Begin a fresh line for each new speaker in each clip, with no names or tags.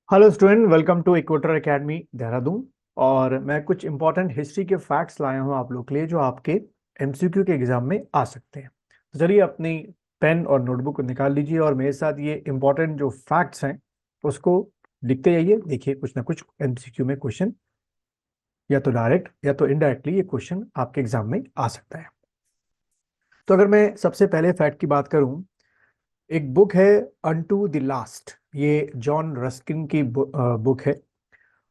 Hello student, welcome to Equator Academy Dehradun. और मैं कुछ इंपॉर्टेंट हिस्ट्री के फैक्ट्स लाया हूँ आप लोग के लिए, जो आपके एमसीक्यू के एग्जाम में आ सकते हैं। तो चलिए अपनी पेन और नोटबुक को निकाल लीजिए और मेरे साथ ये इंपॉर्टेंट जो फैक्ट्स हैं उसको लिखते जाइए। देखिए, कुछ ना कुछ एमसीक्यू में क्वेश्चन या तो डायरेक्ट या तो इनडायरेक्टली ये क्वेश्चन आपके एग्जाम में आ सकता है। तो अगर मैं सबसे पहले फैक्ट की बात करूं, एक बुक है अनटू द लास्ट। ये जॉन रस्किन की बुक है।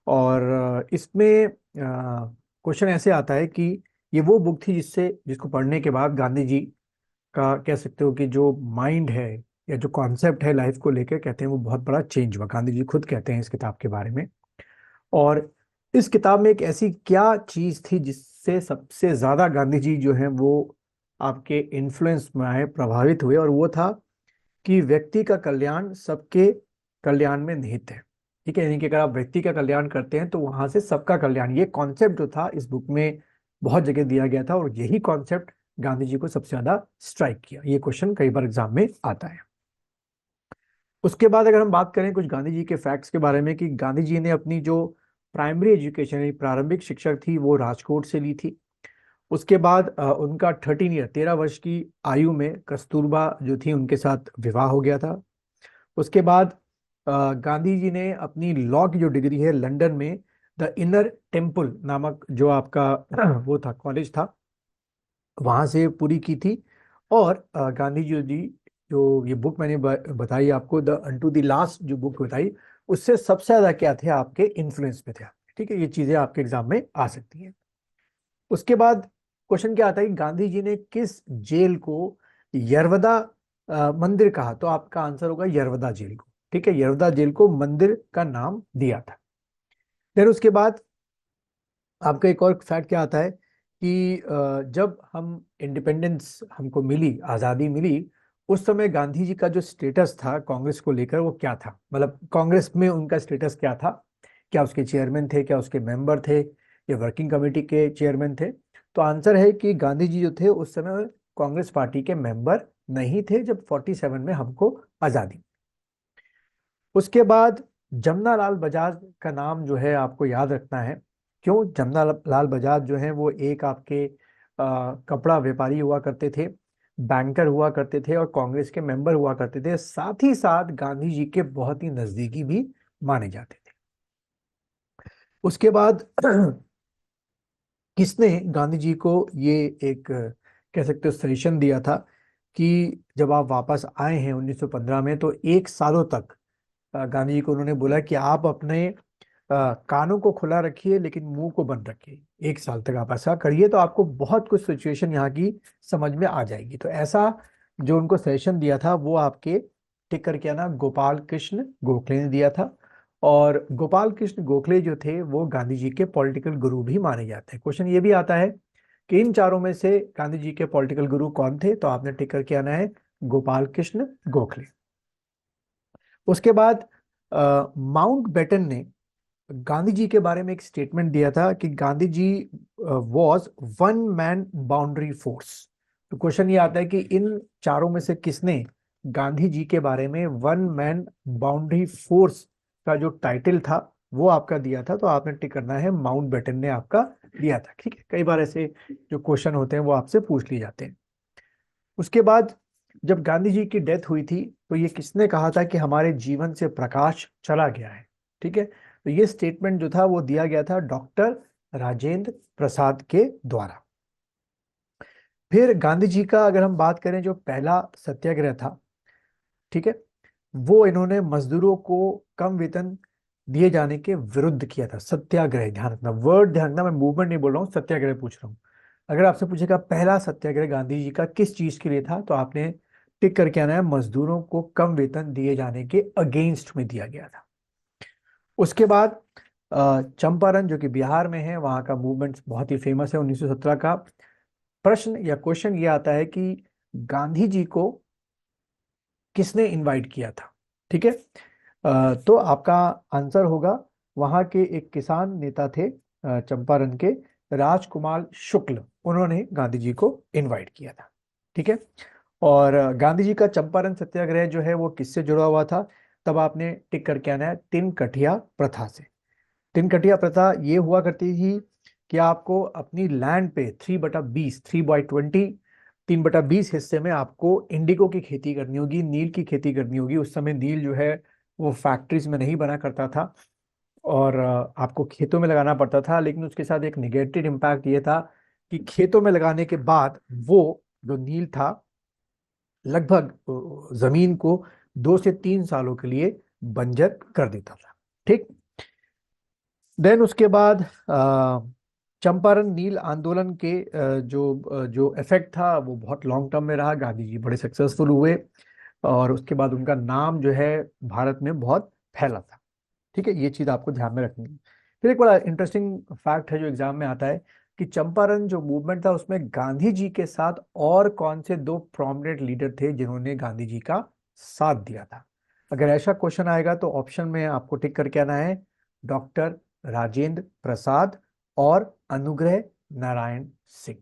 और इसमें क्वेश्चन ऐसे आता है कि ये वो बुक थी जिसको पढ़ने के बाद गांधी जी का, कह सकते हो कि जो माइंड है या जो कॉन्सेप्ट है लाइफ को लेकर, कहते हैं वो बहुत बड़ा चेंज हुआ। गांधी जी खुद कहते हैं इस किताब के बारे में। और इस किताब में एक ऐसी क्या चीज थी जिससे सबसे ज्यादा गांधी जी जो है वो आपके इन्फ्लुएंस में आए, प्रभावित हुए, और वो था कि व्यक्ति का कल्याण सबके कल्याण में निहित है। ठीक है, यानी कि अगर आप व्यक्ति का कल्याण करते हैं तो वहां से सबका कल्याण, ये कॉन्सेप्ट जो था इस बुक में बहुत जगह दिया गया था, और यही कॉन्सेप्ट गांधी जी को सबसे ज्यादा स्ट्राइक किया। ये क्वेश्चन कई बार एग्जाम में आता है। उसके बाद अगर हम बात करें कुछ गांधी जी के फैक्ट्स के बारे में, कि गांधी जी ने अपनी जो प्राइमरी एजुकेशन यानी प्रारंभिक शिक्षा थी वो राजकोट से ली थी। उसके बाद उनका 13 ईयर 13 वर्ष की आयु में कस्तूरबा जो थी उनके साथ विवाह हो गया था। उसके बाद गांधी जी ने अपनी लॉ की जो डिग्री है लंदन में द इनर टेम्पल नामक जो आपका वो था, कॉलेज था, वहां से पूरी की थी। और गांधी जी जो ये बुक मैंने बताई आपको, द अनटू द लास्ट जो बुक बताई, उससे सबसे ज्यादा क्या थे आपके इन्फ्लुएंस में थे आपके। ठीक है, ये चीजें आपके एग्जाम में आ सकती हैं। उसके बाद क्वेश्चन क्या आता है कि गांधी जी ने किस जेल को यरवदा मंदिर कहा, तो आपका आंसर होगा यरवदा जेल को। ठीक है, यरवदा जेल को मंदिर का नाम दिया था। फिर उसके बाद आपका एक और फैक्ट क्या आता है कि जब हम इंडिपेंडेंस हमको मिली, आज़ादी मिली, उस समय गांधी जी का जो स्टेटस था कांग्रेस को लेकर वो क्या था, मतलब कांग्रेस में उनका स्टेटस क्या था। क्या उसके चेयरमैन थे, क्या उसके मेंबर थे, या वर्किंग कमेटी के चेयरमैन थे। तो आंसर है कि गांधी जी जो थे उस समय कांग्रेस पार्टी के मेंबर नहीं थे जब 47 में हमको आज़ादी। उसके बाद जमना लाल बजाज का नाम जो है आपको याद रखना है। क्यों? जमना लाल बजाज जो है वो एक आपके कपड़ा व्यापारी हुआ करते थे, बैंकर हुआ करते थे, और कांग्रेस के मेंबर हुआ करते थे। साथ ही साथ गांधी जी के बहुत ही नजदीकी भी माने जाते थे। उसके बाद किसने गांधी जी को ये एक कह सकते हो सजेशन दिया था कि जब आप वापस आए हैं 1915 में, तो 1 सालों तक गांधी जी को उन्होंने बोला कि आप अपने कानों को खुला रखिए लेकिन मुंह को बंद रखिए। 1 साल तक आप ऐसा करिए तो आपको बहुत कुछ सिचुएशन यहाँ की समझ में आ जाएगी। तो ऐसा जो उनको सजेशन दिया था वो आपके, टिक करके आना, गोपाल कृष्ण गोखले ने दिया था। और गोपाल कृष्ण गोखले जो थे वो गांधी जी के पॉलिटिकल गुरु भी माने जाते हैं। क्वेश्चन ये भी आता है कि इन चारों में से गांधी जी के पॉलिटिकल गुरु कौन थे, तो आपने टिक करके आना है गोपाल कृष्ण गोखले। उसके बाद माउंट बेटन ने गांधी जी के बारे में एक स्टेटमेंट दिया था कि Gandhi ji was one man boundary force. तो क्वेश्चन ये आता है कि इन चारों में से किसने गांधी जी के बारे में वन मैन बाउंड्री फोर्स का जो टाइटल था वो आपका दिया था, तो आपने टिक करना है माउंट बेटन ने आपका दिया था। ठीक है, कई बार ऐसे जो क्वेश्चन होते हैं वो आपसे पूछ लिए जाते हैं। उसके बाद जब गांधी जी की डेथ हुई थी तो ये किसने कहा था कि हमारे जीवन से प्रकाश चला गया है। ठीक है, तो ये स्टेटमेंट जो था वो दिया गया था डॉक्टर राजेंद्र प्रसाद के द्वारा। फिर गांधी जी का अगर हम बात करें, जो पहला सत्याग्रह था, ठीक है, वो इन्होंने मजदूरों को कम वेतन दिए जाने के विरुद्ध किया था। सत्याग्रह, ध्यान रखना, वर्ड ध्यान रखना, मैं मूवमेंट नहीं बोल रहा हूँ, सत्याग्रह पूछ रहा हूँ। अगर आपसे पूछेगा पहला सत्याग्रह गांधी जी का किस चीज के लिए था, तो आपने टिक करके आना है मजदूरों को कम वेतन दिए जाने के अगेंस्ट में दिया गया था। उसके बाद चंपारण जो कि बिहार में है, वहां का मूवमेंट बहुत ही फेमस है 1917 का। प्रश्न या क्वेश्चन ये आता है कि गांधी जी को किसने इनवाइट किया था। ठीक है, तो आपका आंसर होगा, वहां के एक किसान नेता थे चंपारण के, राजकुमार शुक्ल, उन्होंने गांधी जी को इनवाइट किया था। ठीक है, और गांधी जी का चंपारण सत्याग्रह जो है वो किससे जुड़ा हुआ था? तब आपने टिक करके आना है तिनकठिया प्रथा से। तिनकठिया प्रथा ये हुआ करती थी कि आपको अपनी लैंड पे 3/20, 3/20, 3/20 हिस्से में आपको इंडिगो की खेती करनी होगी, नील की खेती करनी होगी। उस समय नील जो है वो फैक्ट्रीज में नहीं बना करता था और आपको खेतों में लगाना पड़ता था। लेकिन उसके साथ एक निगेटिव इम्पैक्ट ये था कि खेतों में लगाने के बाद वो जो नील था लगभग जमीन को 2 से 3 सालों के लिए बंजर कर देता था। ठीक। देन उसके बाद चंपारण नील आंदोलन के जो इफेक्ट था वो बहुत लॉन्ग टर्म में रहा। गांधी जी बड़े सक्सेसफुल हुए और उसके बाद उनका नाम जो है भारत में बहुत फैला था। ठीक है, ये चीज आपको ध्यान में रखनी है। फिर एक बड़ा इंटरेस्टिंग फैक्ट है जो एग्जाम में आता है कि चंपारण जो मूवमेंट था उसमें गांधी जी के साथ और कौन से दो प्रोमिनेंट लीडर थे जिन्होंने गांधी जी का साथ दिया था। अगर ऐसा क्वेश्चन आएगा तो ऑप्शन में आपको टिक करके आना है डॉक्टर राजेंद्र प्रसाद और अनुग्रह नारायण सिंह।